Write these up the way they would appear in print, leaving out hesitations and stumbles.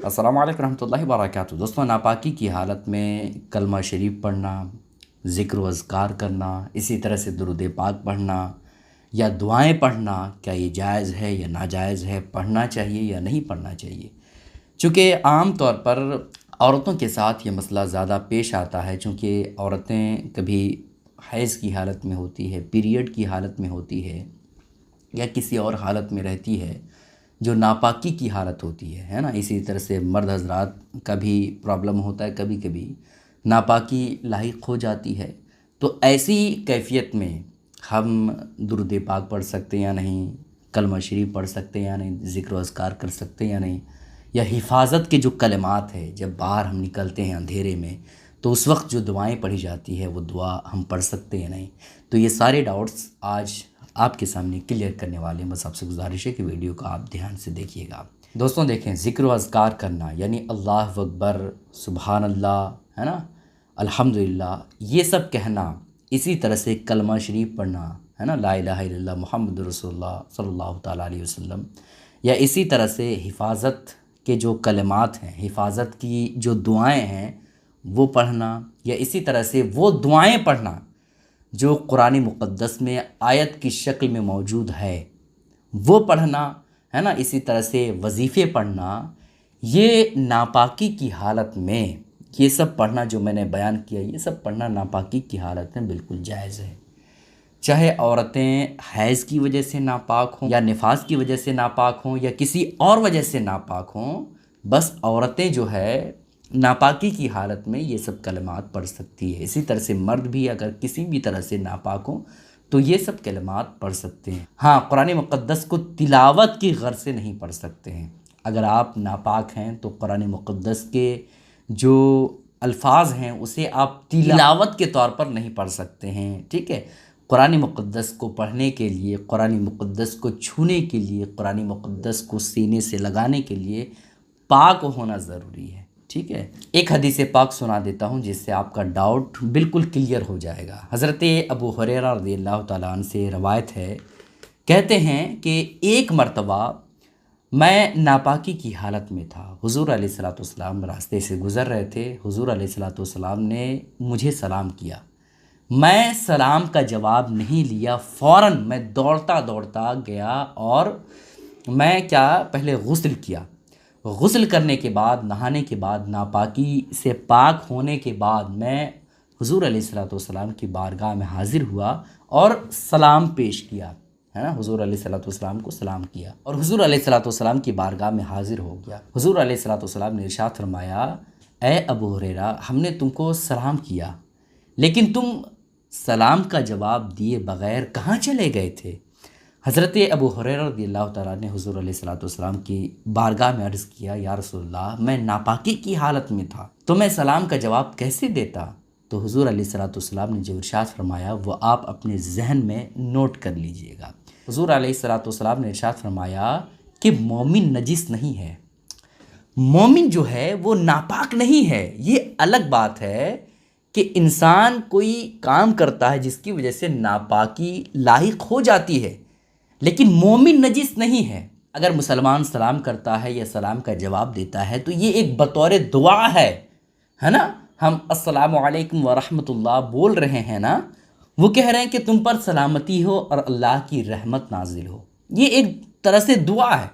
अस्सलाम वालेकुम रहमतुल्लाहि व बरकातुहू। दोस्तों, नापाकी की हालत में कलमा शरीफ पढ़ना, ज़िक्र व अज़कार करना, इसी तरह से दुरूद पाक पढ़ना या दुआएं पढ़ना, क्या ये जायज़ है या नाजायज़ है, पढ़ना चाहिए या नहीं पढ़ना चाहिए? चूँकि आम तौर पर औरतों के साथ ये मसला ज़्यादा पेश आता है, चूँकि औरतें कभी हैज़ की हालत में होती है, पीरियड की हालत में होती है या किसी और हालत में रहती है जो नापाकी की हालत होती है ना। इसी तरह से मर्द हज़रात का भी प्रॉब्लम होता है, कभी कभी नापाकी लाहिक हो जाती है। तो ऐसी कैफ़ियत में हम दुरूद पाक पढ़ सकते हैं या नहीं, कलमा शरीफ पढ़ सकते हैं या नहीं, ज़िक्र व अज़कार कर सकते हैं या नहीं, या हिफाजत के जो कलमात है, जब बाहर हम निकलते हैं अंधेरे में तो उस वक्त जो दुआएं पढ़ी जाती है वो दुआ हम पढ़ सकते हैं नहीं। तो ये सारे डाउट्स आज आपके सामने क्लियर करने वाले हैं। बस आपसे गुजारिश है कि वीडियो को आप ध्यान से देखिएगा। दोस्तों देखें, ज़िक्र व अज़कार करना यानी अल्लाह अकबर, सुबहान अल्लाह, है ना, अल्हम्दुलिल्लाह, ये सब कहना, इसी तरह से कलमा शरीफ पढ़ना, है ना, ला इलाहा इल्लल्लाह मुहम्मदुर रसूलुल्लाह सल्लल्लाहु ताला अलैहि वसल्लम, या इसी तरह से हिफाजत के जो कलमात हैं, हिफाजत की जो दुआएं हैं वो पढ़ना, या इसी तरह से वो दुआएं पढ़ना जो कुरान मुक़द्दस में आयत की शक्ल में मौजूद है वो पढ़ना, है ना। इसी तरह से वजीफ़े पढ़ना, ये नापाकी की हालत में ये सब पढ़ना जो मैंने बयान किया, ये सब पढ़ना नापाकी की हालत में बिल्कुल जायज़ है। चाहे औरतें हैज़ की वजह से नापाक हों या निफास की वजह से नापाक हों या किसी और वजह से नापाक हों, बस औरतें जो है नापाकी की हालत में ये सब कलमात पढ़ सकती है। इसी तरह से मर्द भी अगर किसी भी तरह से नापाक हों तो ये सब कलमात पढ़ सकते हैं। हाँ, कुरान मुक़द्दस को तिलावत की गर्ज से नहीं पढ़ सकते हैं। अगर आप नापाक हैं तो कुरान मुक़द्दस के जो अल्फाज हैं उसे आप तिलावत के तौर पर नहीं पढ़ सकते हैं, ठीक है। कुरान मुक़द्दस को पढ़ने के लिए, कुरान मुक़द्दस को छूने के लिए, कुरान मुक़द्दस को सीने से लगाने के लिए पाक होना ज़रूरी है, ठीक है। एक हदीस पाक सुना देता हूँ जिससे आपका डाउट बिल्कुल क्लियर हो जाएगा। हज़रत अबू हुरैरा रज़ियल्लाहु ताला अन्हु से रवायत है, कहते हैं कि एक मर्तबा मैं नापाकी की हालत में था। हुज़ूर अलैहिस्सलातु वस्सलाम रास्ते से गुज़र रहे थे। हुज़ूर अलैहिस्सलातु वस्सलाम ने मुझे सलाम किया। मैं सलाम का जवाब नहीं लिया, फ़ौरन मैं दौड़ता दौड़ता गया और मैं क्या, पहले गुस्ल किया। गुस्ल करने के बाद, नहाने के बाद, नापाकी से पाक होने के बाद मैं हुज़ूर अलैहिस्सलातु वस्सलाम की बारगाह में हाज़िर हुआ और सलाम पेश किया, है ना। हुज़ूर अलैहिस्सलातु वस्सलाम को सलाम किया और हुज़ूर अलैहिस्सलातु वस्सलाम की बारगाह में हाज़िर हो गया। हुज़ूर अलैहिस्सलातु वस्सलाम ने इरशाद फरमाया, ए अबू हुरैरा, हमने तुमको सलाम किया लेकिन तुम सलाम का जवाब दिए बग़ैर कहाँ चले गए थे? हज़रत अबू हुरैरा रज़ियल्लाहु ताला ने हुज़ूर अलैहिस्सलातु वस्सलाम की बारगाह में अर्ज़ किया, या रसूलल्लाह, मैं नापाकी की हालत में था तो मैं सलाम का जवाब कैसे देता? तो हुज़ूर अलैहिस्सलातु वस्सलाम ने जो इरशाद फरमाया वो आप अपने जहन में नोट कर लीजिएगा। हुज़ूर अलैहिस्सलातु वस्सलाम ने इरशाद फरमाया कि मोमिन नजिस नहीं है, मोमिन जो है वो नापाक नहीं है। ये अलग बात है कि इंसान कोई काम करता है जिसकी वजह से नापाकी लाहिक हो जाती है, लेकिन मोमिन नजिस नहीं है। अगर मुसलमान सलाम करता है या सलाम का जवाब देता है तो ये एक बतौर दुआ है ना। हम अस्सलामु अलैकुम व रहमतुल्लाह बोल रहे हैं ना, वो कह रहे हैं कि तुम पर सलामती हो और अल्लाह की रहमत नाजिल हो। ये एक तरह से दुआ है,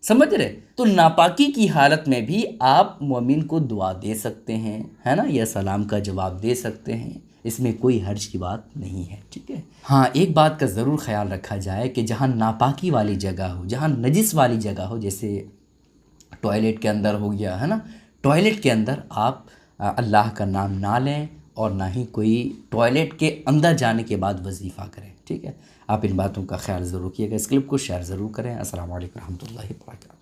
समझ रहे। तो नापाकी की हालत में भी आप मोमिन को दुआ दे सकते हैं, है ना, या सलाम का जवाब दे सकते हैं, इसमें कोई हर्ज की बात नहीं है, ठीक है। हाँ, एक बात का ज़रूर ख्याल रखा जाए कि जहाँ नापाकी वाली जगह हो, जहाँ नजिस वाली जगह हो, जैसे टॉयलेट के अंदर हो गया, है ना, टॉयलेट के अंदर आप अल्लाह का नाम ना लें और ना ही कोई टॉयलेट के अंदर जाने के बाद वजीफ़ा करें, ठीक है। आप इन बातों का ख्याल ज़रूर कीजिएगा। इस क्लिप को शेयर ज़रूर करें। अस्सलामु अलैकुम रहमतुल्लाहि व बरकातुहू।